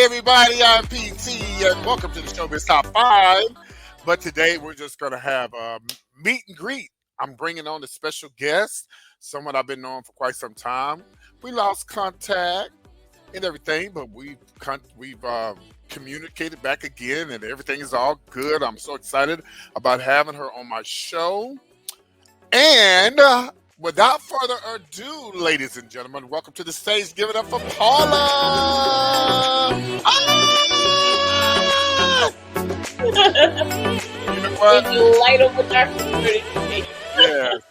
everybody. I'm PT, and welcome to the Showbiz Top 5. But today we're just going to have a meet and greet. I'm bringing on a special guest, someone I've been knowing for quite some time. We lost contact and everything, but we've communicated back again, and everything is all good. I'm so excited about having her on my show. And without further ado, ladies and gentlemen, welcome to the stage. Give it up for Paula. Ah! You know what? The light over darkness. Yes.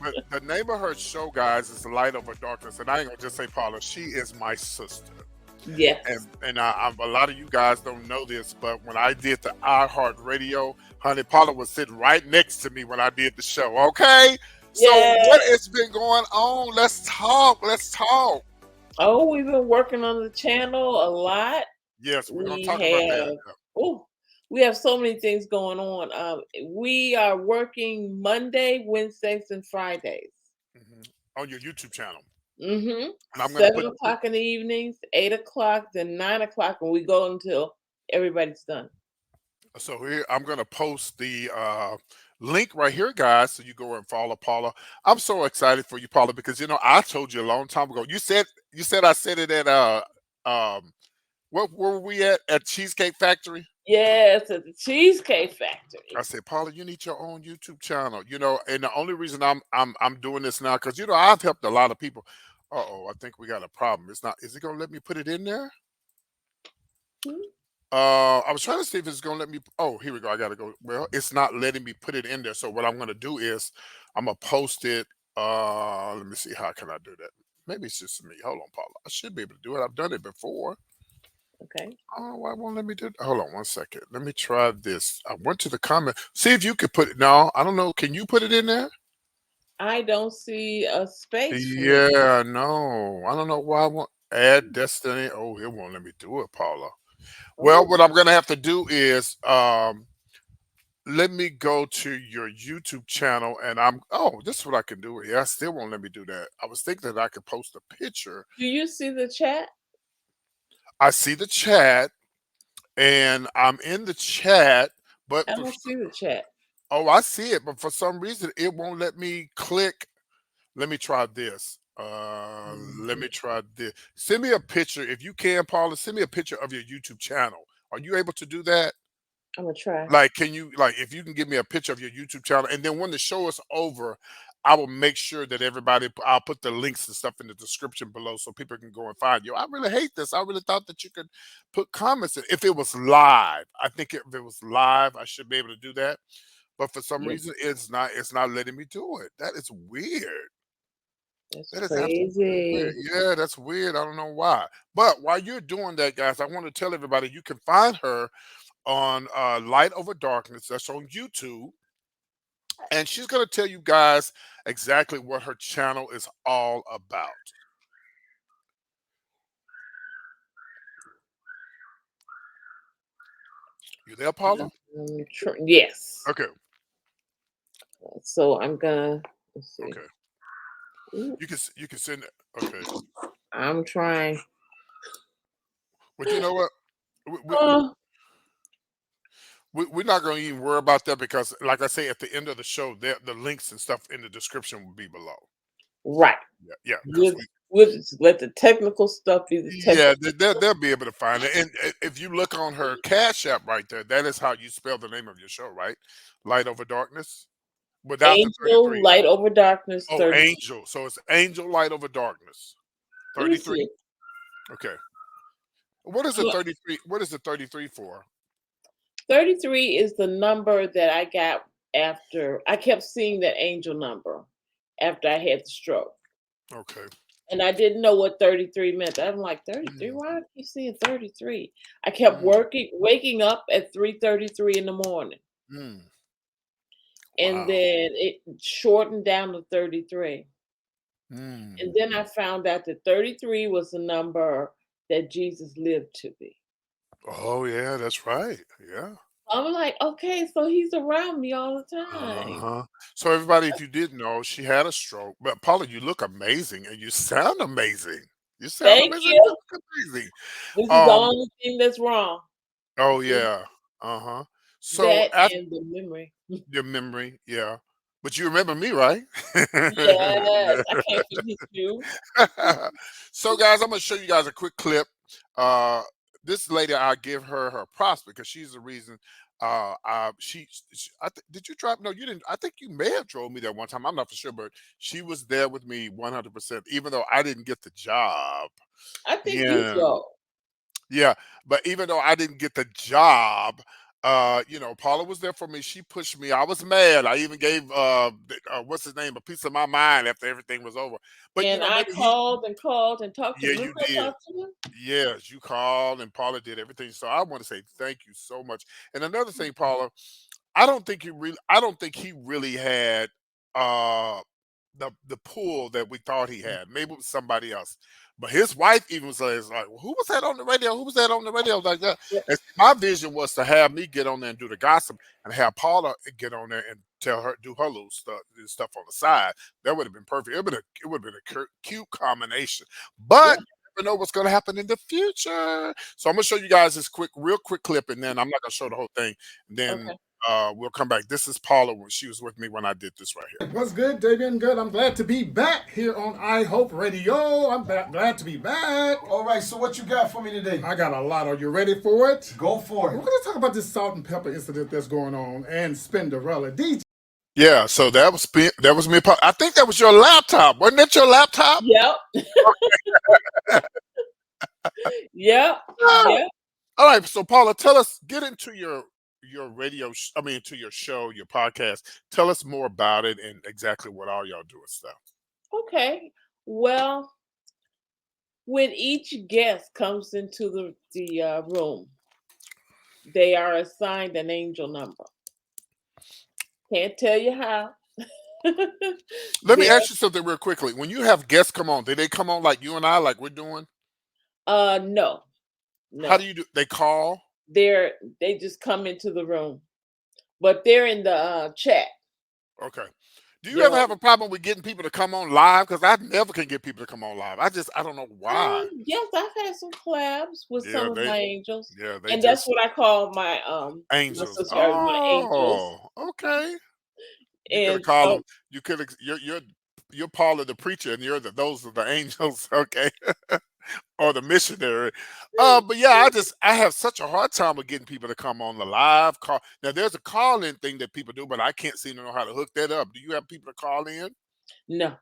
But the name of her show, guys, is Light Over Darkness. And I ain't going to just say Paula. She is my sister. Yes. And a lot of you guys don't know this, but when I did the iHeartRadio, honey, Paula was sitting right next to me when I did the show. Okay, so Yes. what has been going on? Let's talk. Let's talk. Oh, we've been working on the channel a lot. Yes, we're gonna We talk about that. we have so many things going on. We are working Monday, Wednesdays, and Fridays. On your YouTube channel. Mm-hmm. And I'm gonna 7 o'clock in the evenings, 8 o'clock, then 9 o'clock, and we go until everybody's done. So here I'm gonna post the link right here, guys, so you go and follow Paula. I'm so excited for you, Paula, because I told you a long time ago. You said I said it at what were we at Cheesecake Factory? Yes, at the Cheesecake Factory. I said, Paula, you need your own YouTube channel, and the only reason I'm doing this now, because I've helped a lot of people. I think we got a problem. It's not, is it gonna let me put it in there? I was trying to see if it's gonna let me. Oh, here we go. I gotta go. Well, it's not letting me put it in there. So what I'm gonna do is I'm gonna post it. Let me see, how can I do that? Maybe it's just me. Hold on, Paula. I should be able to do it. I've done it before. Okay. Oh, why won't let me do it? Hold on one second. Let me try this. I went to the comment. See if you could put it. No, I don't know. Can you put it in there? I don't see a space for me. Yeah, no. I don't know why I won't add destiny. Oh, it won't let me do it, Paula. Well, what I'm gonna have to do is let me go to your YouTube channel, and this is what I can do. Yeah, I still won't let me do that. I was thinking that I could post a picture. Do you see the chat? I see the chat, and I'm in the chat, but I don't see the chat. oh, I see it, but for some reason it won't let me click. Let me try this. Let me try this. Send me a picture if you can, Paula. Send me a picture of your YouTube channel. Are you able to do that? I'm gonna try. Like, if you can give me a picture of your YouTube channel, and then when the show is over, I will make sure that I'll put the links and stuff in the description below so people can go and find you. I really hate this. I really thought that you could put comments in. If it was live, I think if it was live, I should be able to do that. But for some reason, it's not letting me do it. That is weird. That's That is absolutely weird. crazy. Yeah, that's weird. I don't know why. But while you're doing that, guys, I want to tell everybody you can find her on Light Over Darkness. That's on YouTube. And she's going to tell you guys exactly what her channel is all about. You there, Paula? Yes. Okay. So I'm gonna let's see. Okay. Ooh, You can send it. Okay. I'm trying. But you know what? Oh, We're not going to even worry about that because, like I say, at the end of the show, the links and stuff in the description will be below. right. Yeah. We'll just let the technical stuff be the technical. Yeah, they'll be able to find it. And if you look on her Cash App right there, that is how you spell the name of your show, right? Light Over Darkness, without the Angel 33. Light Over Darkness. Oh, 30. Angel. So it's Angel Light Over Darkness. Let me see 33. it. Okay. What is the 33? What is the 33 for? 33 is the number that I got after I kept seeing that angel number after I had the stroke. Okay. And I didn't know what 33 meant. I'm like, 33? Why do I keep seeing 33? I kept waking up at 3:33 in the morning. Mm. And Wow. then it shortened down to 33. Mm. And then I found out that 33 was the number that Jesus lived to be. Oh, yeah, that's right. Yeah. I'm like, okay, so he's around me all the time. Uh-huh. So everybody, if you didn't know, she had a stroke. But Paula, you look amazing and you sound amazing. You sound Thank amazing. you. You look amazing. This is the Um. only thing that's wrong. Oh It's yeah. Uh-huh. So that after and the memory. your memory, yeah. But you remember me, right? Yes, I can't forget you. So guys, I'm gonna show you guys a quick clip. Uh this lady, I give her props because she's the reason. Did you drive? No, you didn't. I think you may have drove me there one time. I'm not for sure, but she was there with me 100%, even though I didn't get the job. I think you Yeah. drove. Yeah, but even though I didn't get the job, Paula was there for me. She pushed me. I was mad. I even gave what's his name a piece of my mind after everything was over. But And I maybe he. called and talked to Yeah, him. you Remember I did. talked to him? Yes, you called and Paula did everything. So I want to say thank you so much. And another thing, Paula, I don't think he really had uh the pull that we thought he had. Maybe it was somebody else. But his wife even says like, well, who was that on the radio? Who was that on the radio like that? Yeah. And my vision was to have me get on there and do the gossip and have Paula get on there and tell her do her little stuff on the side. That would have been perfect. It would have been a cute combination. Yeah. But you never know what's going to happen in the future. So I'm gonna show you guys this real quick clip, and then I'm not gonna show the whole thing. And then Okay. we'll come back. This is Paula when she was with me when I did this right here. What's good, Davian? Good. I'm glad to be back here on I Hope Radio. Glad to be back. All right, so what you got for me today? I got a lot. Are you ready for it? Go for We're it. going to talk about this salt and pepper incident that's going on and Spinderella. DJ. Yeah, so that was me. I think that was your laptop, wasn't it? Your laptop? Yep. Yep. Ah. Yep. All right, so Paula, tell us. Get into your radio. I mean, to your show, your podcast. Tell us more about it and exactly what all y'all do and stuff. Okay. Well, when each guest comes into the room, they are assigned an angel number. Can't tell you how. Let me There, ask you something real quickly. When you have guests come on, do they come on like you and I, like we're doing? no, How no. do you do? They call. They just come into the room, but they're in the chat. Okay. Do you They're ever on. have a problem with getting people to come on live? Because I never can get people to come on live. I don't know why. Yes, I've had some collabs with some Yeah, of my angels, they and that's just what I call my angels. sister, my angels. Oh, okay. You could have And called so them. You could have. You're Paul of the preacher, and those are the angels. Okay, or the missionary. But yeah, I have such a hard time with getting people to come on the live call. Now there's a call in thing that people do, but I can't seem to know how to hook that up. Do you have people to call in? no.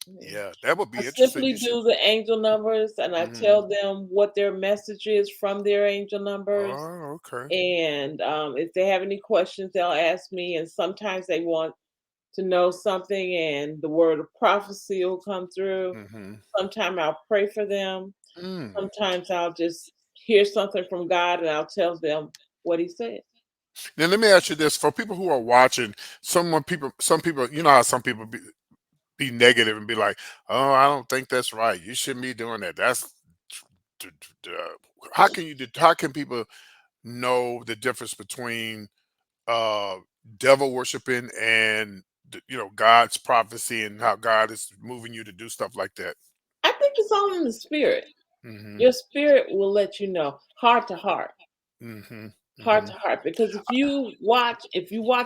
Mm. Yeah, that would I be interesting. simply You should. do the angel numbers and I Mhm. tell them what their message is from their angel numbers. Oh, okay. And if they have any questions, they'll ask me. And sometimes they want to know something, and the word of prophecy will come through. Mhm. Sometimes I'll pray for them. Mm. Sometimes I'll just hear something from God and I'll tell them what He said. Now let me ask you this: for people who are watching, some people, you know how some people be negative and be like, "Oh, I don't think that's right. You shouldn't be doing that." How can people know the difference between uh devil worshiping and God's prophecy and how God is moving you to do stuff like that? I think it's all in the spirit. Mhm. Your spirit will let you know, heart to heart. Mhm. Heart to Mhm. heart, because if you watch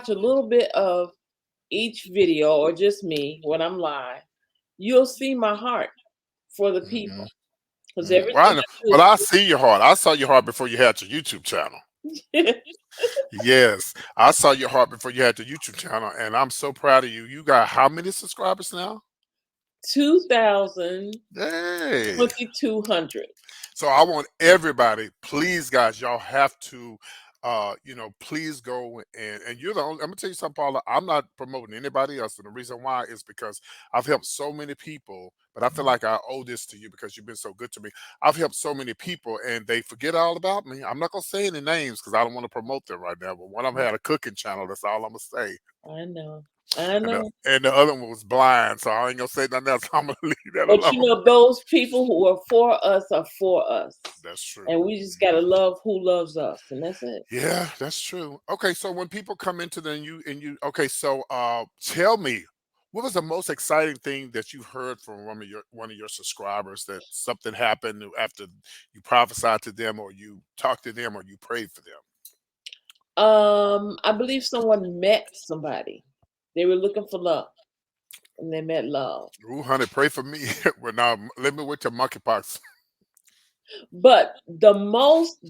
a little bit of each video or just me when I'm live, you'll see my heart for the Mhm. people, because Mhm. everything Well, I know. I Well, do I see your heart. I saw your heart before you had your YouTube channel. is Yes, I saw your heart before you had the YouTube channel, and I'm so proud of you. You got how many subscribers now? 2,000, Hey. 2,200. So I want everybody, please, guys, y'all have to, please go and you're the only. I'm gonna tell you something, Paula. I'm not promoting anybody else, and the reason why is because I've helped so many people. But I feel like I owe this to you because you've been so good to me. I've helped so many people, and they forget all about me. I'm not gonna say any names because I don't want to promote them right now. But one of them had a cooking channel. That's all I'm gonna say. I know. I And know. the other one was blind, so I ain't gonna say nothing else. I'm gonna leave that But alone. those people who are for us. That's true. And we just gotta love who loves us. And that's it. Yeah, that's true. Okay, so when people come into the you okay, so tell me What was the most exciting thing that you've heard from one of your subscribers that something happened after you prophesied to them or you talked to them or you prayed for them? I believe someone met somebody. They were looking for love, and they met love. Ooh, honey, pray for me. Well, now let me wait till monkeypox. But the most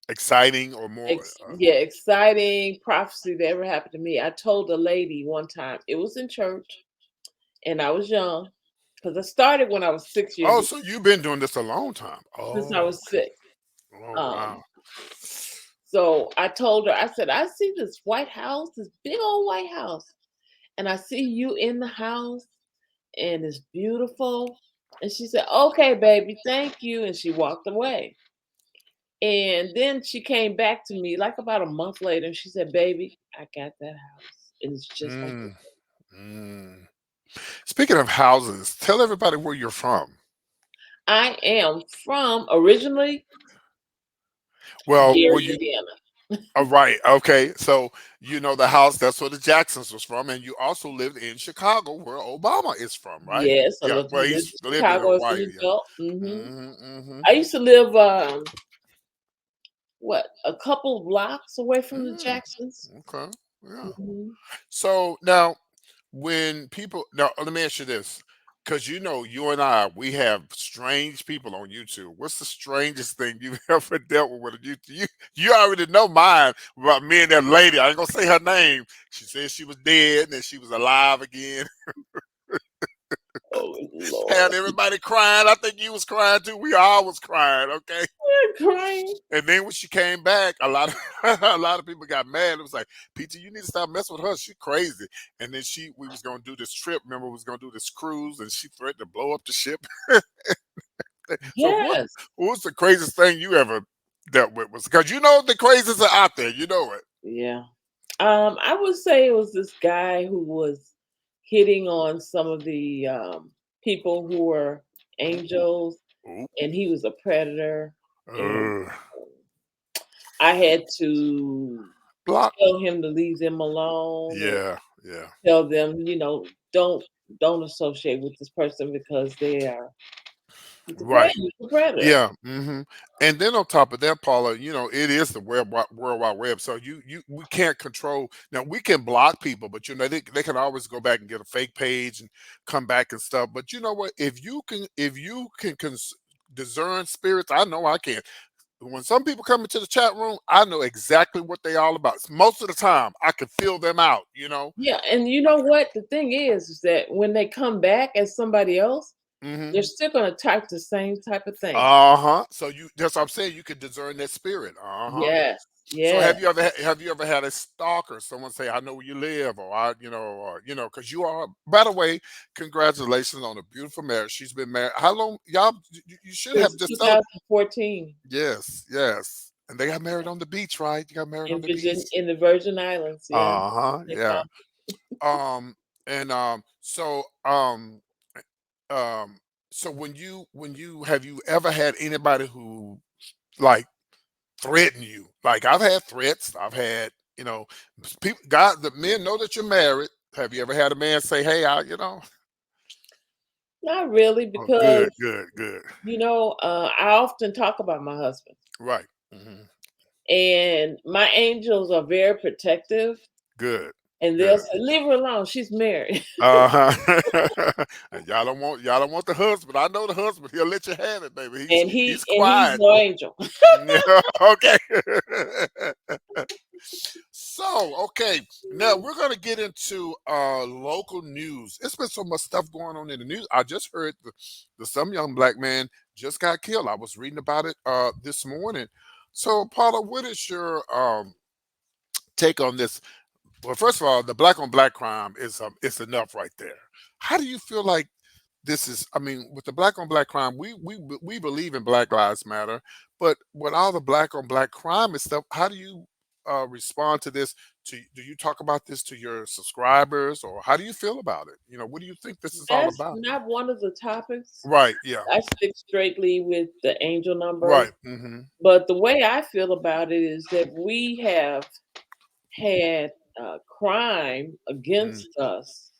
Exciting or more? exciting prophecy that ever happened to me. I told a lady one time. It was in church, and I was young because I started when I was 6 years Oh, old. so you've been doing this a long time. Since I Oh, was six. oh Um, wow. so I told her, I said, I see this White House, this big old White House, and I see you in the house, and it's beautiful. And she said, okay, baby, thank you. And she walked away. And then she came back to me like about a month later and she said, baby, I got that house. And it's just like you Mm, said. mm. Speaking of houses, tell everybody where you're from. I am from originally Well, were Gary, you Indiana. right? Okay, so you know the house. That's where the Jacksons was from, and you also lived in Chicago, where Obama is from, right? Yes, I Yeah. lived Well, in he's lived in Chicago as Hawaii. an Yeah. adult. Mm-hmm. I used to live what, a couple blocks away from the Mm, Jacksons. okay. Yeah. hmm So now, when people now, let me ask you this, because you know, you and I, we have strange people on YouTube. What's the strangest thing you've ever dealt with? You already know mine about me and that lady. I ain't gonna say her name. She said she was dead and then she was alive again. Oh Had Lord. everybody crying. I think you was crying too. We all was crying. Okay. I'm crying. And then when she came back, a lot of a lot of people got mad. It was like, "PT, you need to stop messing with her. She crazy." And then we was gonna do this trip. Remember, we was gonna do this cruise, and she threatened to blow up the ship. So Yes. what's the craziest thing you ever dealt with? Was because you know the crazies are out there. You know it. Yeah. I would say it was this guy who was hitting on some of the people who were angels, Ooh, and he was a predator. And uh, I had to block. tell him to leave them alone and Yeah, yeah. tell them, don't don't associate with this person because he's a predator. Right. He's a predator. Yeah, and then on top of that, Paula, you know, it is the World Wide Web. So we can't control. Now we can block people, but you know they can always go back and get a fake page and come back and stuff. But you know what? If you can discern spirits, I know I can. When some people come into the chat room, I know exactly what they all about. Most of the time, I can feel them out. You know. Yeah, and you know what? The thing is that when they come back as somebody else, Hmm. they're still gonna type the same type of thing. Uh-huh. So that's what I'm saying. You can discern that spirit. Uh-huh. Yes, So yes. have you ever had a stalker? Someone say, "I know where you live," or because you are. By the way, congratulations on a beautiful marriage. She's been married. How long, y'all? You should have Since just told. 2014 Yes, yes. And they got married on the beach, right? You got married on in the beach. the Virgin Islands, yeah. Uh huh. They Yeah. found- And um, so when you have you ever had anybody who like threaten you. Like I've had threats. I've had, people, God, the men know that you're married. Have you ever had a man say, "Hey, Not really, Oh, good, because good, good, I often talk about my husband, right, hmm and my angels are very protective, good, and they'll good." say, "Leave her alone. She's married." Uh-huh. And y'all don't want the husband. I know the husband. He'll let you have it, baby. He's and he he's and he's quiet. no angel. Yeah, okay. So, okay, now we're gonna get into local news. It's been so much stuff going on in the news. I just heard the some young black man just got killed. I was reading about it this morning. So, Paula, what is your take on this? Well, first of all, the black on black crime is enough right there. How do you feel like this is? I mean, with the black on black crime, we believe in Black Lives Matter, but with all the black on black crime and stuff, how do you respond to this? Do you talk about this to your subscribers, or how do you feel about it? What do you think this is all That's about? not one of the topics. Right. Yeah. I stick straightly with the angel numbers. Right. Hmm. But the way I feel about it is that we have had crime Mm, against us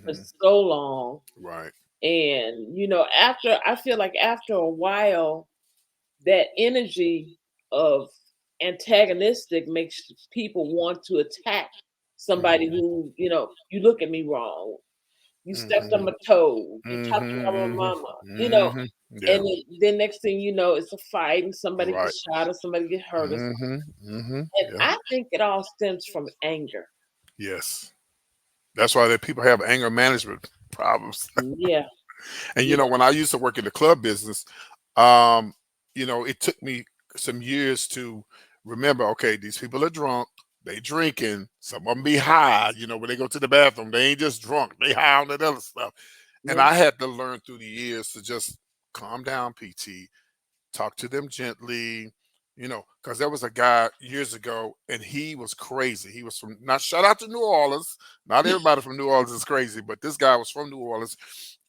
for mhm. so long. Right. And after I feel like after a while, that energy of antagonistic makes people want to attack somebody Mhm. who, you look at me wrong, you stepped on Mhm. my toe, you talked Mhm. about my Mhm. mama. Mhm. Yeah. And then next thing you know, it's a fight and somebody Right. gets shot or somebody get hurt or something. Mhm. Mhm. And Yeah. I think it all stems from anger. Yes. That's why that people have anger management problems. Yeah, And yeah. when I used to work in the club business, um, it took me some years to remember, okay, these people are drunk, they drinking, some of them be high, when they go to the bathroom, they ain't just drunk, they high on that other stuff. And Yeah. I had to learn through the years to just calm down, PT, talk to them gently, because there was a guy years ago and he was crazy. He was from, not shout out to New Orleans. Not everybody from New Orleans is crazy, but this guy was from New Orleans.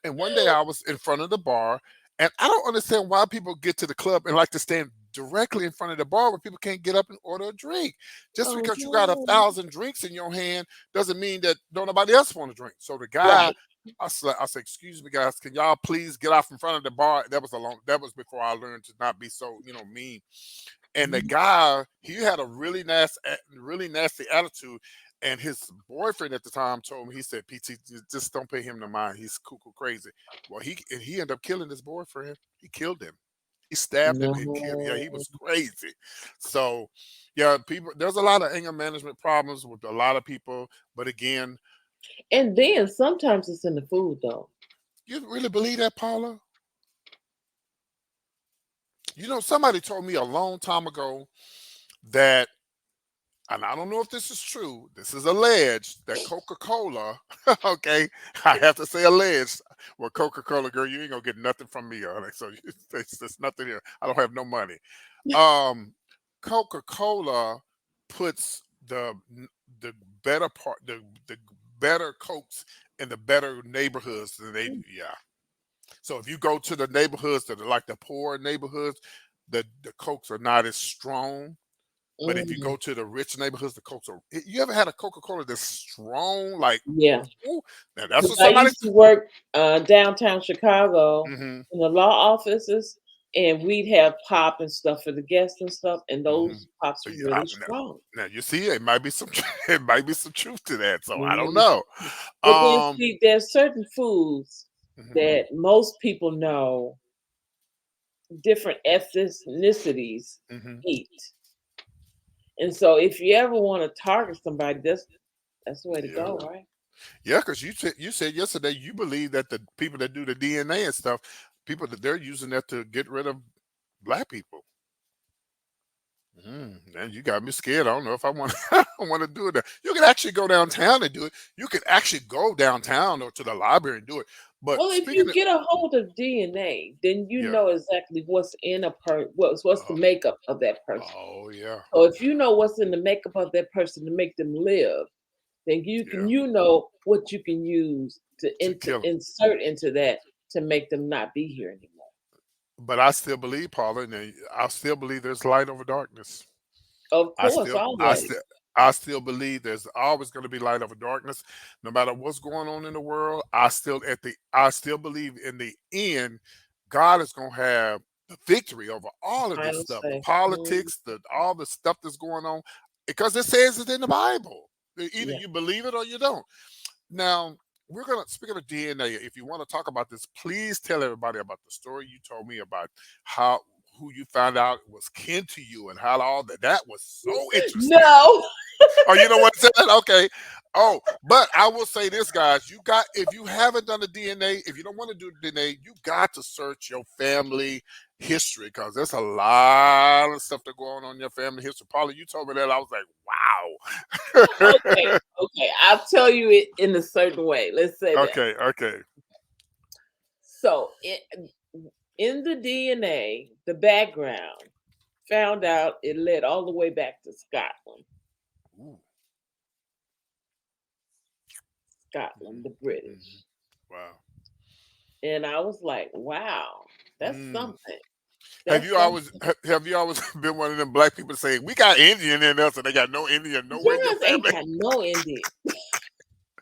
And one day I was in front of the bar, and I don't understand why people get to the club and like to stand directly in front of the bar where people can't get up and order a drink. Just Oh because you got a no. thousand drinks in your hand doesn't mean that don't nobody else want to drink. So the guy, Right. I said, excuse me, guys, can y'all please get off in front of the bar? That was before I learned to not be so, mean. And the Mhm. guy, he had a really nasty attitude. And his boyfriend at the time told me, he said, PT, just don't pay him no mind. He's cuckoo crazy. Well, he ended up killing his boyfriend. He killed him. He stabbed him and killed. Yeah, he No. was crazy. So, yeah, people. There's a lot of anger management problems with a lot of people. But again, And then sometimes it's in the food though. you really believe that, Paula? Somebody told me a long time ago that, and I don't know if this is true, this is alleged, that Coca-Cola, okay, I have to say alleged. Well, Coca-Cola, girl, you ain't gonna get nothing from me, all right? So there's nothing here. I don't have no money. Um, Coca-Cola puts the better part, the better Cokes in the better neighborhoods than they, yeah. So if you go to the neighborhoods that are like the poor neighborhoods, the Cokes are not as strong. But if you Mm, go to the rich neighborhoods, the Cokes are. You ever had a Coca Cola that's strong? Like, yeah. ooh, now that's 'Cause what I somebody. used to work downtown Chicago Hmm. in the law offices, and we'd have pop and stuff for the guests and stuff, and Hmm. those pops were Yeah, really now, strong. now you see, it might be some, it might be some truth to that. So I don't Mhm. know. But then, Um, see, there's certain foods mhm, that most people know different ethnicities mhm, eat. And so if you ever want to target somebody, that's the way to yeah, go, right? yeah, because you said yesterday you believe that the people that do the DNA and stuff, people that they're using that to get rid of black people. Man, you got me scared. I don't know if I want I want to do it. You can actually go downtown and do it. You can actually go downtown or to the library and do it. But Well, if speaking you of, get a hold of DNA, then you yeah, know exactly what's in what's the uh, makeup of that person. oh yeah, So if you know what's in the makeup of that person to make them live, then yeah, you know what you can use to to kill them. insert into that to make them not be here anymore. But I still believe, Paula, and I still believe there's light over darkness. Of I course, still, I always. still, I still believe there's always going to be light over darkness, no matter what's going on in the world. I still believe in the end, God is going to have the victory over all of this Final stuff, the say. Mm, politics, the all the stuff that's going on, because it says it in the Bible. Either yeah. you believe it or you don't. Now, we're gonna speaking of DNA. If you want to talk about this, please tell everybody about the story you told me about how who you found out was kin to you and how all that. That was so interesting. No. Oh, you know what I said? Okay. Oh, but I will say this, guys. If you haven't done the DNA, if you don't want to do the DNA, you got to search your family history because there's a lot of stuff that go on in your family history. Paula, you told me that. I was like, Okay. wow. Okay. I'll tell you it in a certain way. Let's say that. Okay, okay. So in the DNA, the background found out it led all the way back to Scotland. Ooh. Scotland, Mhm, the mhm. British. Wow. And I was like, wow, that's Mm, something. That's something. have you always been one of them black people saying we got Indian in us and they got no Indian nowhere in your Yes, ain't family? got no Indian.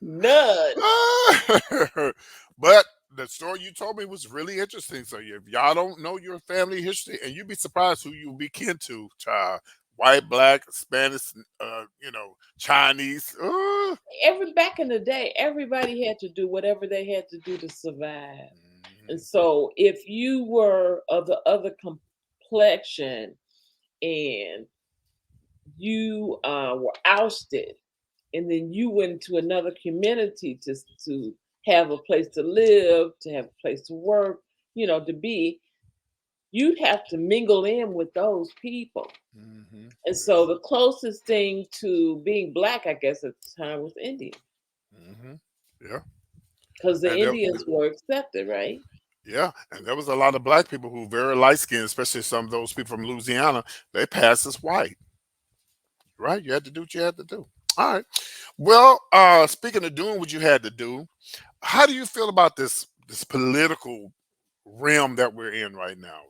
None. But the story you told me was really interesting. So if y'all don't know your family history, and you'd be surprised who you'll be kin to, child. White, black, Spanish, Chinese. Every back in the day, everybody had to do whatever they had to do to survive. And Mhm, so if you were of the other complexion and you were ousted, and then you went to another community to have a place to live, to have a place to work, to be, you'd have to mingle in with those people. mhm, And yeah, so the closest thing to being black, I guess, at the time was Indian, mhm, yeah, because the and there, Indians were accepted, right? yeah, and there was a lot of black people who very light skinned, especially some of those people from Louisiana. They passed as white, right? You had to do what you had to do. All right. Well, speaking of doing what you had to do, how do you feel about this political realm that we're in right now?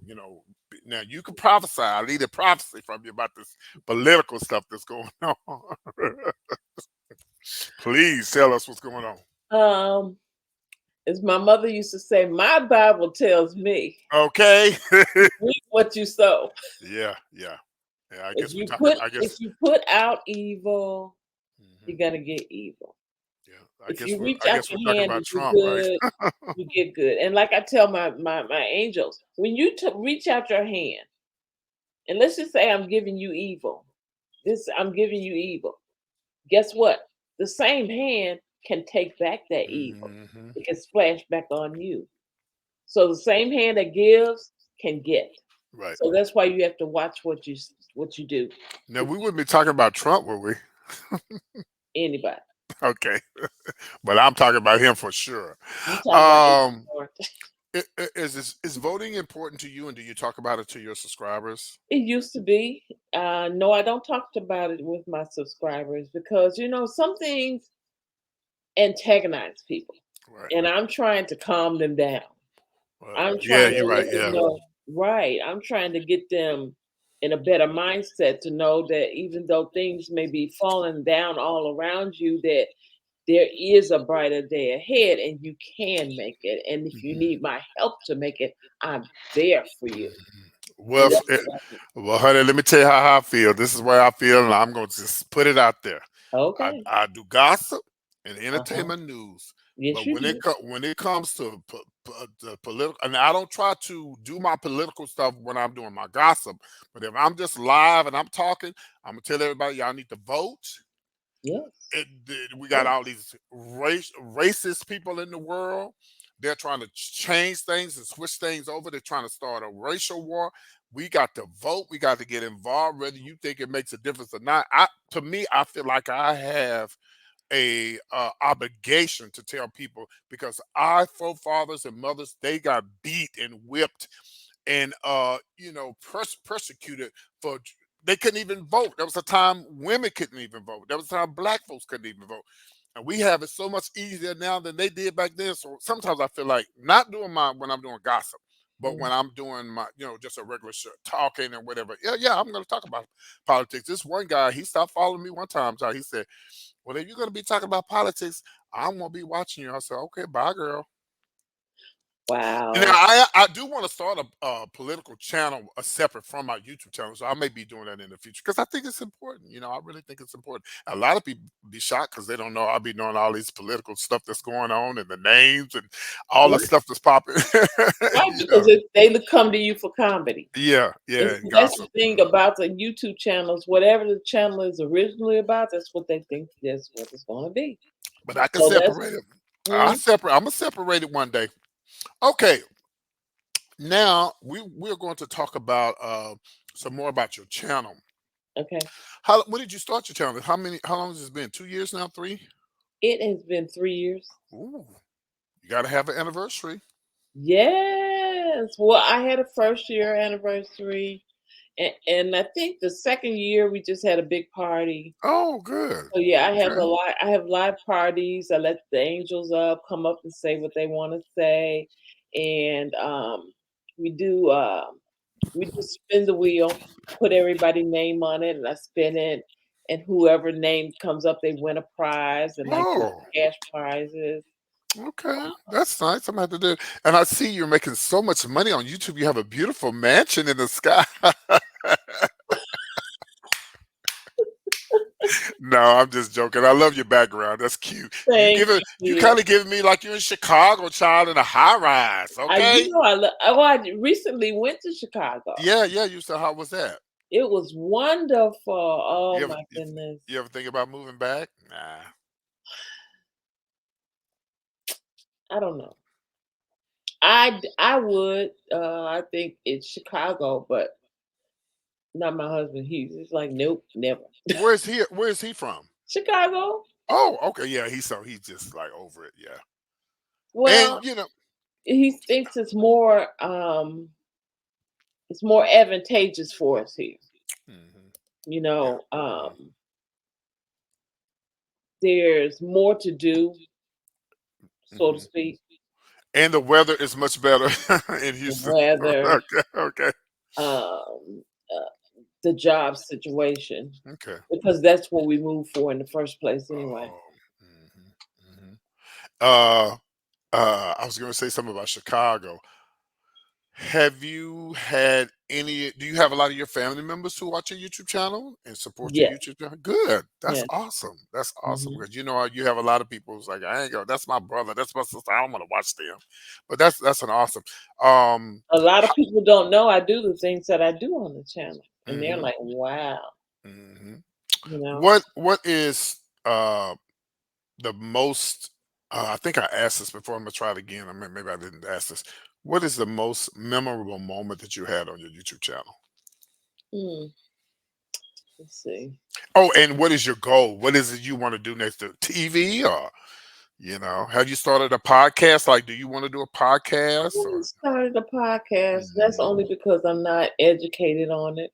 Now you can prophesy. I need a prophecy from you about this political stuff that's going on. Please tell us what's going on. Um, as my mother used to say, my Bible tells me, Okay. reap what you sow. Yeah, yeah, yeah. I If guess we're you talking. put I if guess. you put out evil, Mhm, you're gonna get evil. yeah, I If guess you we're. reach I out guess we're your talking hand about and do Trump, right? good, you get good. And like I tell my angels, when you reach out your hand, and let's just say I'm giving you evil, I'm giving you evil. Guess what? The same hand can take back that evil. Hmm. It can splash back on you. So the same hand that gives can get. Right. So that's why you have to watch what you do. Now we wouldn't be talking about Trump, would we? Anybody. Okay, but I'm talking about him for sure. You talk about Um, anyone. is voting important to you, and do you talk about it to your subscribers? It used to be. No, I don't talk about it with my subscribers because some things antagonize people, Right. and I'm trying to calm them down. I'm Yeah, trying you're to right. let them Yeah. know, right? I'm trying to get them in a better mindset to know that even though things may be falling down all around you, that there is a brighter day ahead, and you can make it. And if you Mhm. need my help to make it, I'm there for you. Well, And that's what I do. well, honey, let me tell you how I feel. This is where I feel, and I'm going to just put it out there. Okay. I do gossip and Uh-huh. entertainment news, Yes, but you do. when it comes to the political, and I don't try to do my political stuff when I'm doing my gossip. But if I'm just live and I'm talking, I'm gonna tell everybody y'all need to vote. Yes. We got all Yes. these racist people in the world. They're trying to change things and switch things over. They're trying to start a racial war. We got to vote. We got to get involved, whether you think it makes a difference or not. To me, I feel like I have a obligation to tell people because our forefathers and mothers they got beat and whipped and persecuted for they couldn't even vote. There was a time women couldn't even vote. There was a time black folks couldn't even vote. And we have it so much easier now than they did back then. So sometimes I feel like not doing my when I'm doing gossip, but Mm. when I'm doing my, just a regular show, talking and whatever. Yeah, yeah, I'm gonna talk about politics. This one guy, he stopped following me one time. So he said, well, if you're gonna be talking about politics, I'm gonna be watching you. I said, okay, bye, girl. Now, Wow. I do want to start a political channel separate from my YouTube channel, so I may be doing that in the future because I think it's important. I really think it's important. A lot of people be shocked because they don't know I'll be knowing all these political stuff that's going on and the names and all the Right. stuff that's popping. Right, you because know, they come to you for comedy. yeah, And yeah, see, and that's the gossip. thing about the YouTube channels. Whatever the channel is originally about, that's what they think that's what it's going to be. But I can So that's separate it. mm, I'm gonna separate it one day. Okay, now we're going to talk about some more about your channel. okay. How when did you start your channel? How long has it been? 2 years now? Three? It has been 3 years. Ooh, you gotta have an anniversary. Yes. Well, I had a first year anniversary, and I think the second year we just had a big party. Oh, good. So yeah, Okay. I have live parties. I let the angels up come up and say what they want to say, and we do. We just spin the wheel, put everybody's name on it, and I spin it. And whoever name comes up, they win a prize, and I give Oh, cash prizes. okay. That's nice. I'm gonna have to do it. And I see you're making so much money on YouTube. You have a beautiful mansion in the sky. No, I'm just joking. I love your background. That's cute. Thank You you. kind of giving me like you're in Chicago, child, in a high rise. You Okay. know, I recently went to Chicago. Yeah, yeah. You said how was that? It was wonderful. You Oh ever my you, goodness. you ever think about moving back? Nah. I don't know. I would. I think it's Chicago, but not my husband. He's like, nope, never. Where's he? Where's he from? Chicago. Oh, okay. Yeah, he's just like over it. Yeah, Well, and you know. he thinks it's more advantageous for us here. Hmm. You Yeah. know, Mhm, there's more to do, so to mhm. speak. And the weather is much better in The Houston. weather, Okay. Okay. um, the job situation, Okay. because that's what we moved for in the first place, anyway. Oh. Hmm. Hmm. Uh. I was going to say something about Chicago. Have you had any? Do you have a lot of your family members who watch your YouTube channel and support your Yes, YouTube channel? Good. That's yes. awesome. That's awesome Hmm. because you know you have a lot of people who's like, I ain't go. That's my brother. That's my sister. I don't want to watch them. But that's an awesome. Um. A lot of people don't know I do the things that I do on the channel, and they're Hmm. like, "Wow," Hmm. you know. What is the most? I think I asked this before. I'm gonna try it again. I mean, maybe I didn't ask this. What is the most memorable moment that you had on your YouTube channel? Hmm, let's see. Oh, and what is your goal? What is it you want to do next to TV or have you started a podcast? Like, do you want to do a I podcast or haven't started a podcast. That's Mhm. only because I'm not educated on it.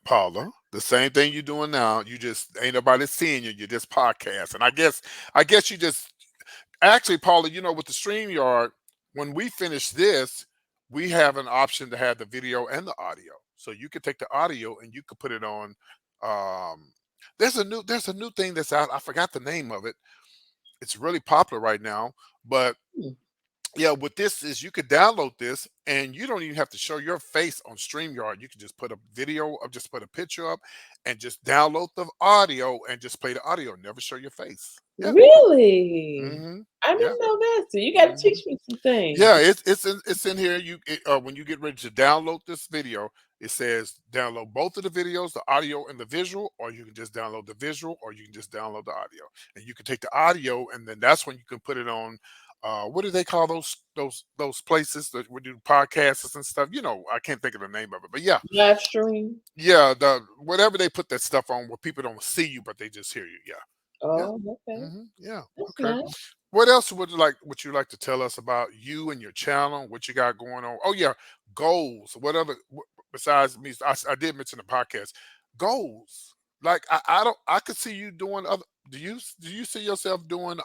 Paula? The same thing you're doing now. You just ain't nobody seeing you. You're just podcast, and I guess you just actually, Paula. With the StreamYard, when we finish this, we have an option to have the video and the audio. So you could take the audio and you could put it on. Um, there's a new thing that's out. I forgot the name of it. It's really popular right now. But Hmm, yeah, what this is, you could download this and you don't even have to show your face on StreamYard. You can just put a video up, just put a picture up and just download the audio and just play the audio. Never show your face. Yeah. really? Hmm. I Yeah. didn't know that. So you got to Hmm. teach me some things. Yeah, it's in here. When you get ready to download this video, it says download both of the videos, the audio and the visual, or you can just download the visual, or you can just download the audio. And you can take the audio, and then that's when you can put it on. What do they call those places that we do podcasts and stuff? I can't think of the name of it, but yeah, Live stream. yeah, the whatever they put that stuff on where people don't see you, but they just hear you. Yeah, yeah, Oh, okay. yeah. That's Okay. nice. What else would you like to tell us about you and your channel? What you got going on? Oh yeah, goals. Whatever besides me, I did mention the podcast. Goals. Like I don't. I could see you doing other. Do you see yourself doing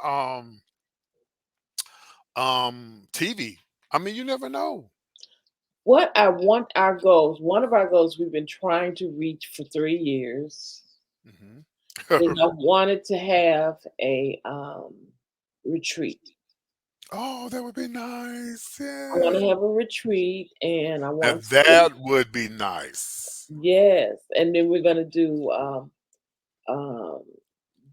TV? I mean, you never know. What I want our goals, one of our goals we've been trying to reach for 3 years Hmm. is I wanted to have a retreat. Oh, that would be nice. I want to Yeah. have a retreat, and I And want to, that would be nice. yes, and then we're going to do um,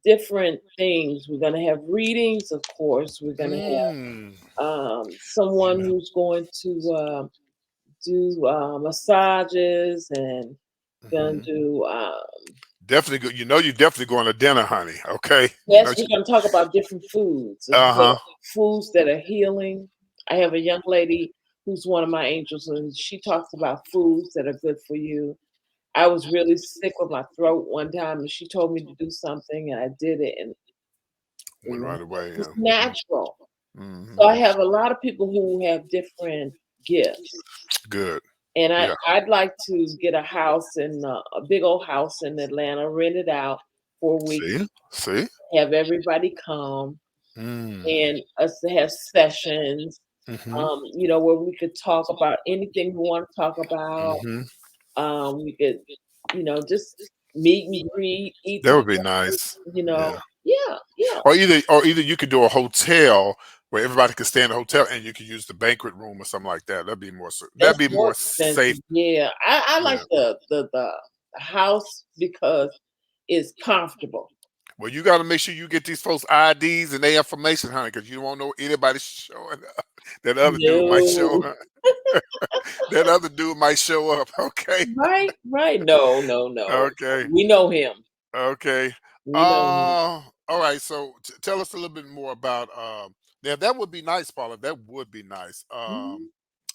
different things. We're going to have readings, of course. We're going to Mm. have someone Yeah. who's going to do massages and going Hmm. to do. Definitely good. You're definitely going to dinner, honey. Okay. Yes, we're going to talk about different foods, Uh huh. foods that are healing. I have a young lady who's one of my angels, and she talks about foods that are good for you. I was really sick with my throat one time, and she told me to do something, and I did it, and Went right away. it's Yeah. natural. Hmm. So I have a lot of people who have different gifts, Good. and Yeah. I'd like to get a house in a big old house in Atlanta, rent it out for a week, See. See. have everybody come Mm. and us to have sessions. Hmm. Where we could talk about anything we want to talk about. Hmm. We could, just meet and greet, eat That would be together, nice. you know. Yeah. Yeah, yeah. Or either you could do a hotel where everybody could stay in the hotel and you could use the banquet room or something like that. That'd That's be more more safe. expensive. Yeah. I like Yeah. the house because it's comfortable. Well, you got to make sure you get these folks IDs and their information, honey, because you won't know anybody showing up. That other dude might show No. up. That other dude might show up. Okay. Right, right. No, no, no. Okay. We know him. Okay. We know him. All right. So tell us a little bit more about. Yeah, that would be nice, Paula. That would be nice. Mhm.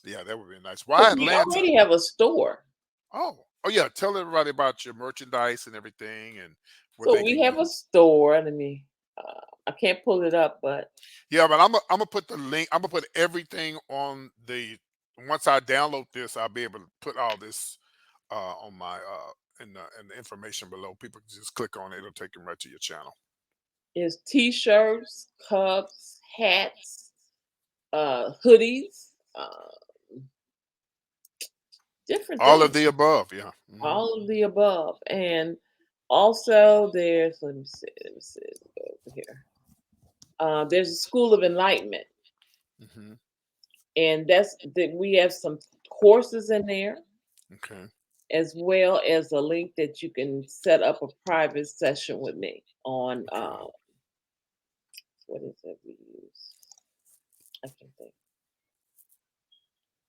Yeah, that would be nice. 'Cause Why we Atlanta? already have a store. Oh yeah. Tell everybody about your merchandise and everything, and where So they we can have get. a store. Let me I can't pull it up, but Yeah, but I'm gonna put the link. I'm gonna put everything on the. Once I download this, I'll be able to put all this on my in the information below. People can just click on it; it'll take them right to your channel. it's t-shirts, cups, hats, hoodies, different All of things. the above. Yeah. Hmm. All of the above. And also there's let me see, let's go over here. There's a School of Enlightenment, Hmm. and that's that we have some courses in there, Okay. as well as a link that you can set up a private session with me on Okay. what is it we use? I can't think.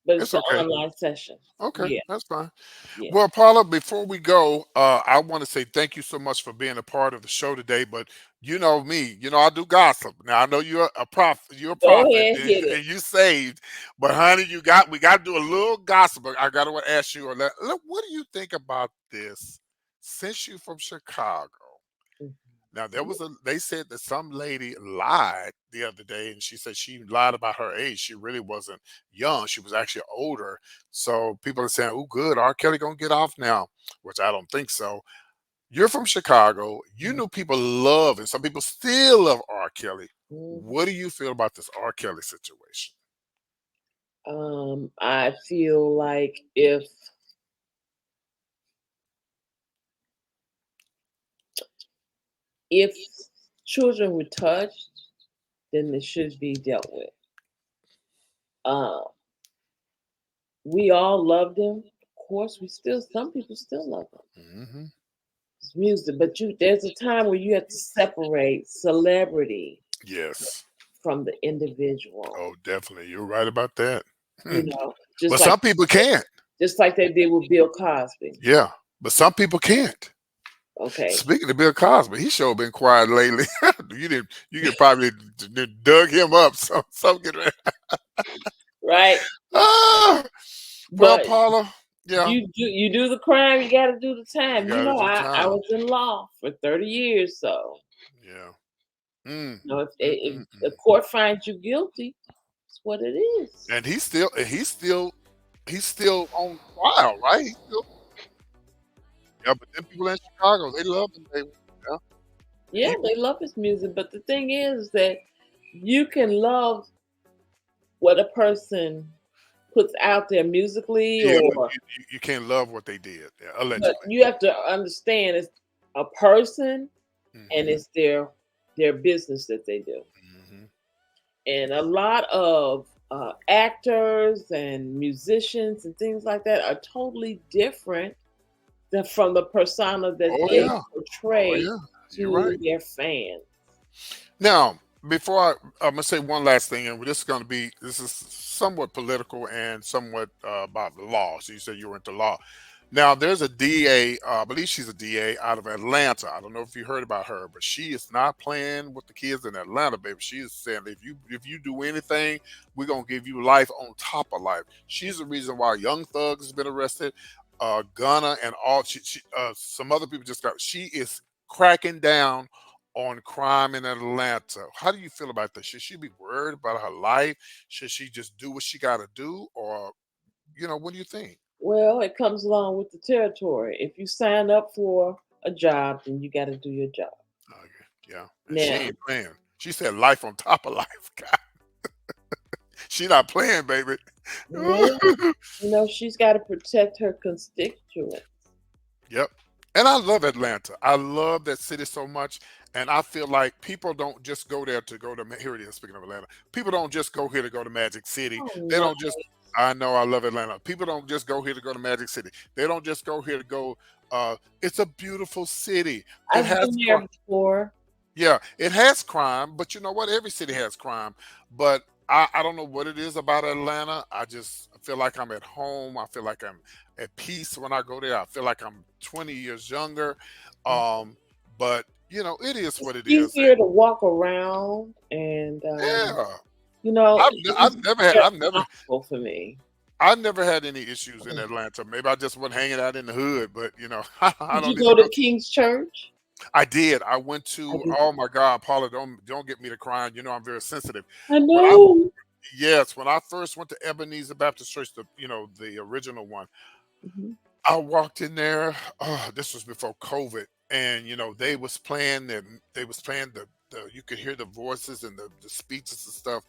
But it's It's an okay. online session. Okay, Yeah, that's fine. yeah. Well, Paula, before we go, I want to say thank you so much for being a part of the show today. But you know me, I do gossip. Now I know you're a prophet, Go and, ahead, hit it. and you saved. But honey, we got to do a little gossip. I got to ask you, what do you think about this? Since you're from Chicago. Now they said that some lady lied the other day, and she said she lied about her age. She really wasn't young; she was actually older. So people are saying, "Oh, good, R. Kelly gonna get off now," which I don't think so. You're from Chicago. You Mhm. know people love, and some people still love R. Kelly. Mhm. What do you feel about this R. Kelly situation? I feel like if children were touched, then it should be dealt with. Uh, we all loved him. Of course, some people still love him. Hmm. It's music, but there's a time where you have to separate celebrity Yes. from the individual. Oh, definitely. You're right about that. Hmm. You know, But some people can't. just like they did with Bill Cosby. Yeah, but some people can't. Okay, Speaking of Bill Cosby, he sure been quiet lately. You could probably dug him up. Some get ready. right? Ah, well, But Paula, yeah, you do the crime, you got to do the you time. got to do I time. was in law for 30 years, so Yeah. Mm, if the mm. court finds you guilty, it's what it is. And he's still on trial, right? Yeah, but then people in Chicago, they love him. Yeah, Yeah, he, they love his music, but the thing is that you can love what a person puts out there musically, yeah, but or you can't love what they did, yeah, but allegedly. you have to understand it's a person and Hmm. it's their business that they do. Hmm. And a lot of actors and musicians and things like that are totally different from the persona that Oh they yeah, oh portray yeah, you're right. to their fans. Now, before I'm gonna say one last thing, and this is somewhat political and somewhat about the law. So you said you were into law. Now, there's a DA, I believe she's a DA out of Atlanta. I don't know if you heard about her, but she is not playing with the kids in Atlanta, baby. She is saying if you do anything, we're gonna give you life on top of life. She's the reason why Young Thug has been arrested, Gunna, and all. Some other people just got. She is cracking down on crime in Atlanta. How do you feel about this? Should she be worried about her life? Should she just do what she got to do, or what do you think? Well, it comes along with the territory. If you sign up for a job, then you got to do your job. Okay, yeah, and she Now, ain't playing. She said life on top of life. God. She not playing, baby. Yeah. She's got to protect her constituents. Yep. And I love Atlanta. I love that city so much. And I feel like people don't just go there to go to, here it is, speaking of Atlanta. People don't just go here to go to Magic City. Oh, They no. don't just, I know I love Atlanta. People don't just go here to go to Magic City. They don't just go here to go, it's a beautiful city. It I've has, been there before. yeah, it has crime, but you know what? Every city has crime. But I don't know what it is about Atlanta. I just feel like I'm at home. I feel like I'm at peace when I go there. I feel like I'm 20 years younger. Um, but it is It's what it is. easier to walk around, and Yeah, it was very I've never comfortable for me. I've never had any issues in Atlanta. Maybe I just wasn't hanging out in the hood, but I Did you don't go even to know. King's Church? I did. I went I to. did. Oh my God, Paula, don't get me to crying. I'm very sensitive. I When I know. Yes, when I first went to Ebenezer Baptist Church, the original one, Mhm. I walked in there. Oh, this was before COVID, and they was playing the you could hear the voices and the speeches and stuff,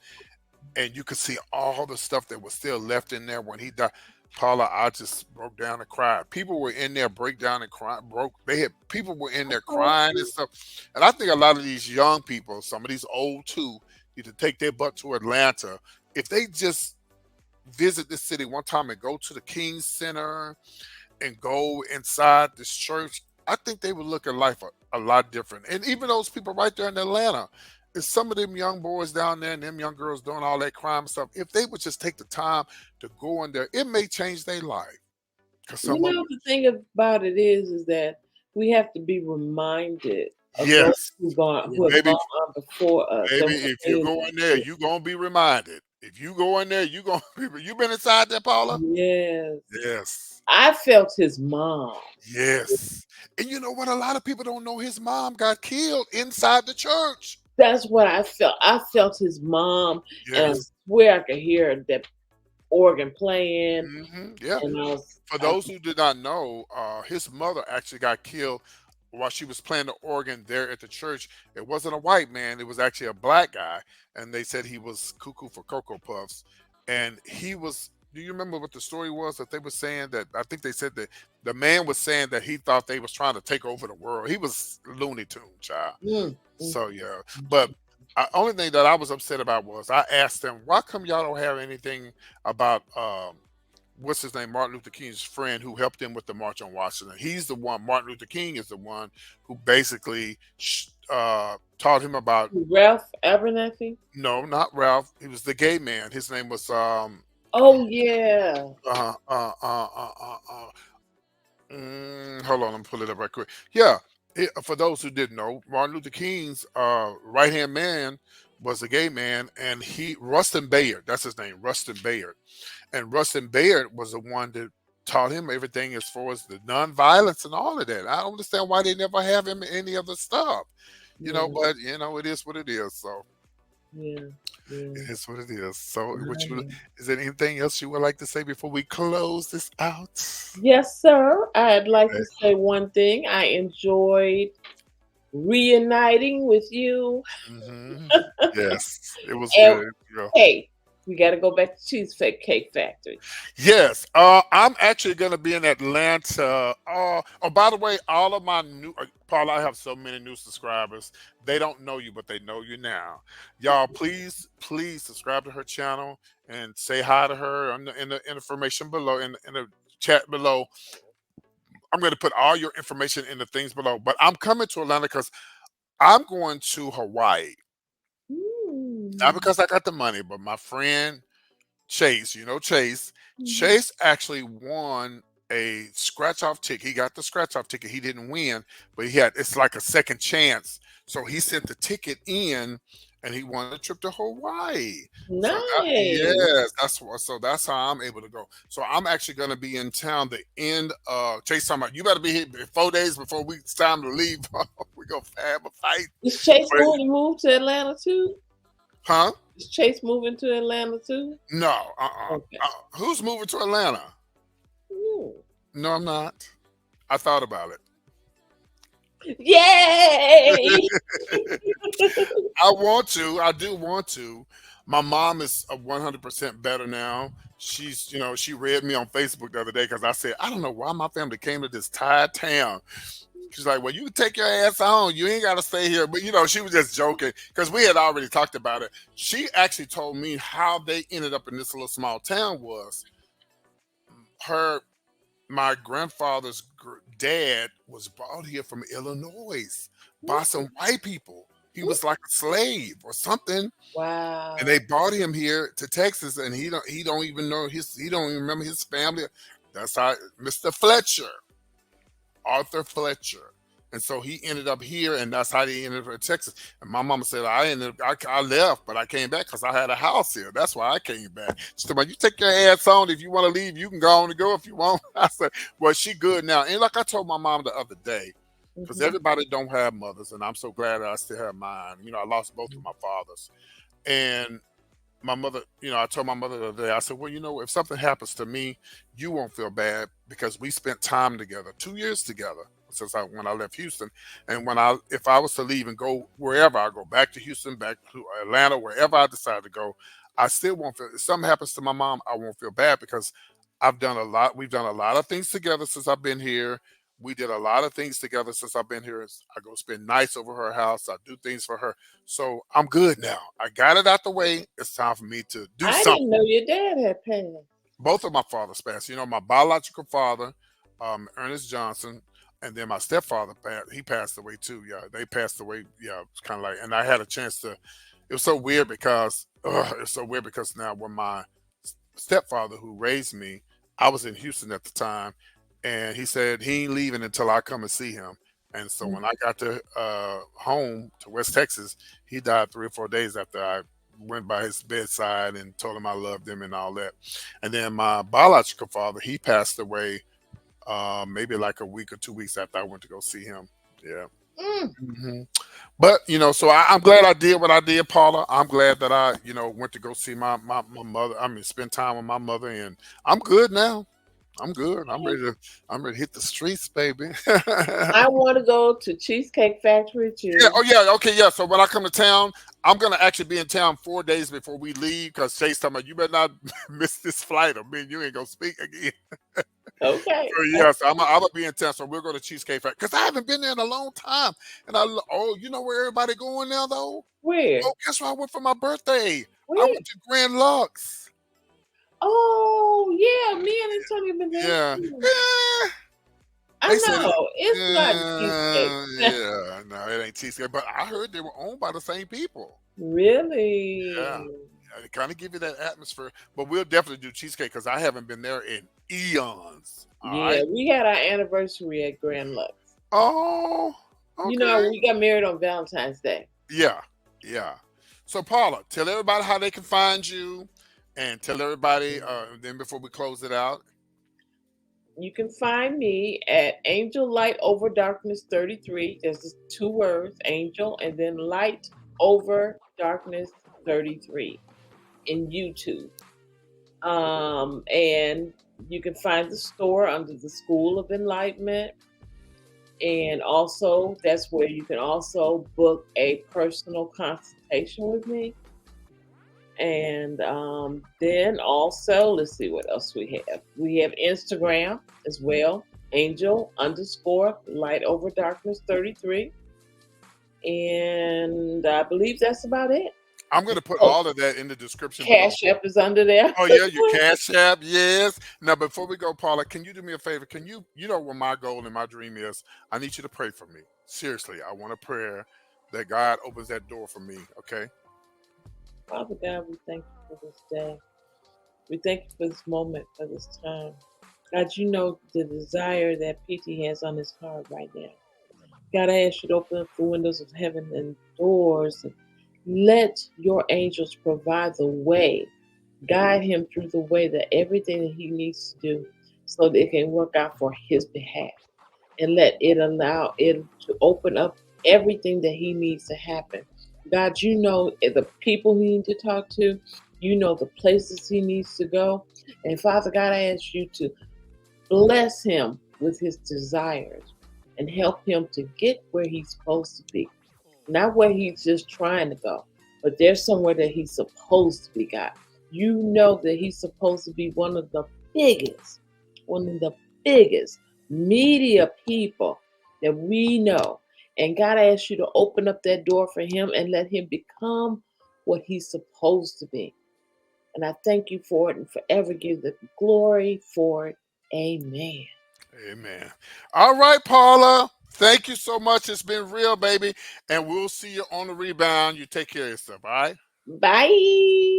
and you could see all the stuff that was still left in there when he died. Paula, I just broke down and cried. People were in there break down and cry broke. They had people were in there Oh, crying and stuff. And I think a lot of these young people, some of these old too, need to take their butt to Atlanta. If they just visit this city one time and go to the King's Center and go inside this church, I think they would look at life a lot different. And even those people right there in Atlanta, is some of them young boys down there and them young girls doing all that crime stuff, if they would just take the time to go in there, it may change their life. Because some of them, the thing about it is that we have to be reminded of those yes, who have maybe, gone on before us and maybe what if you they go went in there, through. you gonna be reminded. If you go in there, you gonna be. You been inside there, Paula? Yes. Yes, I felt his mom. yes. And you know what? A lot of people don't know his mom got killed inside the church. That's what I felt. I felt his mom, and I Yes. swear I could hear that organ playing, Yeah. and For those who did not know, his mother actually got killed while she was playing the organ there at the church. It wasn't a white man; it was actually a black guy, and they said he was cuckoo for cocoa puffs. And he was. Do you remember what the story was? That they were saying that I think they said that the man was saying that he thought they was trying to take over the world. He was Looney Tune child. Mm, mm, So yeah, but only thing that I was upset about was I asked them, why come y'all don't have anything about what's his name, Martin Luther King's friend who helped him with the March on Washington. He's the one. Martin Luther King is the one who basically taught him about. Ralph Abernathy. No, not Ralph. He was the gay man. His name was Oh yeah. uh, uh, uh, uh, uh, uh, hold on, let me pull it up right quick. Yeah, for those who didn't know, Martin Luther King's right hand man was a gay man, and Rustin Bayard, that's his name, Rustin Bayard, and Rustin Bayard was the one that taught him everything as far as the nonviolence and all of that. I don't understand why they never have him in any other stuff, Yeah. but it is what it is. So Yeah. Yeah. it is what it is. So, Right. is there anything else you would like to say before we close this out? Yes, sir. I'd like to say one thing. I enjoyed reuniting with you. Hmm. Yes, it was And good. Yeah. hey, we got to go back to Cheesecake Cake Factory. Yes, I'm actually going to be in Atlanta. Oh, by the way, all of my new Paul, I have so many new subscribers. They don't know you, but they know you now. Y'all, please subscribe to her channel and say hi to her in the information below in the chat below. I'm going to put all your information in the things below. But I'm coming to Atlanta because I'm going to Hawaii. Not Mm. because I got the money, but my friend Chase, Chase. Mhm. Chase actually won a scratch off ticket. He got the scratch off ticket. He didn't win, but it's like a second chance. So he sent the ticket in and he won a trip to Hawaii. So Nice. yes, that's how I'm able to go. So I'm actually gonna be in town the end of Chase talking about you better be here 4 days before it's time to leave. We gonna have a fight. Is Chase But, going to move to Atlanta too? huh? Is Chase moving to Atlanta too? No, Okay. Who's moving to Atlanta? Mm. No, I'm not. I thought about it. Yay! I want to. I do want to. My mom is 100% better now. She's, she read me on Facebook the other day because I said, I don't know why my family came to this tired town. She's like, well, you can take your ass on. You ain't got to stay here. But, she was just joking because we had already talked about it. She actually told me how they ended up in this little small town was her, my grandfather's dad was brought here from Illinois by some white people. He was like a slave or something, and Wow. they brought him here to Texas, and he don't even know he don't even remember his family. That's how Mr. Fletcher, Arthur Fletcher. And so he ended up here, and that's how he ended up in Texas. And my mama said, I left, but I came back because I had a house here. That's why I came back. She said, well, you take your ass on. If you want to leave, you can go on and go if you want. I said, well, she good now. And like I told my mom the other day, because Mhm. everybody don't have mothers, and I'm so glad that I still have mine. I lost both of my fathers. And my mother, I told my mother the other day, I said, well, if something happens to me, you won't feel bad because we spent time together, 2 years together since when I left Houston. And if I was to leave and go wherever I go, back to Houston, back to Atlanta, wherever I decide to go, I still won't feel, if something happens to my mom, I won't feel bad because we've done a lot of things together since I've been here. We did a lot of things together since I've been here. I go spend nights over her house. I do things for her. So I'm good now. I got it out the way. It's time for me to do I something. didn't know your dad had passed. Both of my fathers passed. My biological father, Ernest Johnson, and then my stepfather passed. He passed away too. Yeah, they passed away. Yeah, it's kind of like, and I had a chance to. It was so weird because it's so weird because now when my stepfather who raised me, I was in Houston at the time, and he said he ain't leaving until I come and see him. And so Mm. when I got to home to West Texas, he died 3 or 4 days after I went by his bedside and told him I loved him and all that. And then my biological father, he passed away maybe like a week or 2 weeks after I went to go see him. Yeah. Mm. hmm But so I'm glad I did what I did, Paula. I'm glad that I went to go see my mother. I mean, spend time with my mother, and I'm good now. I'm good. I'm ready to hit the streets, baby. I want to go to Cheesecake Factory Yeah. too. Oh, yeah. Okay. Yeah. So when I come to town, I'm gonna actually be in town 4 days before we leave because Chase talking about you better not miss this flight, or me and you ain't gonna speak again. Okay. So yes, I'm gonna be in town. So we'll go to Cheesecake Factory because I haven't been there in a long time. And you know where everybody going now though? Where? Oh, guess where I went for my birthday? I Where? went to Grand Lux. Oh, yeah. Me and Antonio been there Yeah. too. Yeah. I They said, know. It's not cheesecake. yeah, no, it ain't cheesecake, but I heard they were owned by the same people. Yeah, Really? yeah, they kind of give you that atmosphere. But we'll definitely do cheesecake because I haven't been there in eons. All Yeah, right. we had our anniversary at Grand Lux. Oh, okay. We got married on Valentine's Day. Yeah, yeah. So Paula, tell everybody how they can find you, and tell everybody. Then before we close it out, You can find me at Angel Light Over Darkness 33. There's just 2 words, Angel, and then Light Over Darkness 33 in YouTube. And you can find the store under the School of Enlightenment. And also, that's where you can also book a personal consultation with me. And then also, let's see what else we have. We have Instagram as well, Angel underscore Light Over Darkness 33. And I believe that's about it. I'm going to put Oh, all of that in the description below. Cash App is under there. Oh yeah, your Cash App, yes. Now before we go, Paula, can you do me a favor? Can you know what my goal and my dream is? I need you to pray for me. Seriously, I want a prayer that God opens that door for me. Okay. Father God, we thank you for this day. We thank you for this moment, for this time. God, you know the desire that PT has on his heart right now. God, I ask you to open up the windows of heaven and doors and let your angels provide the way. Guide him through the way that everything that he needs to do so that it can work out for his behalf. And let it allow it to open up everything that he needs to happen. God, you know the people he needs to talk to. You know the places he needs to go. And Father God, I ask you to bless him with his desires and help him to get where he's supposed to be. not where he's just trying to go, but there's somewhere that he's supposed to be, God. You know that he's supposed to be biggest, one of the biggest media people that we know. And God asks you to open up that door for him and let him become what he's supposed to be. And I thank you for it and forever give the glory for it. Amen. Amen. All right, Paula. Thank you so much. It's been real, baby. And we'll see you on the rebound. You take care of yourself, all right? Bye.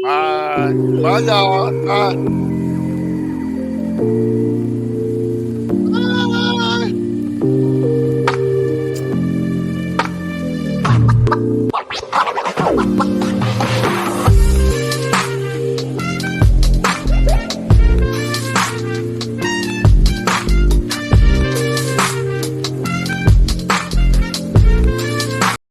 Bye. Bye, y'all. Bye. Bye.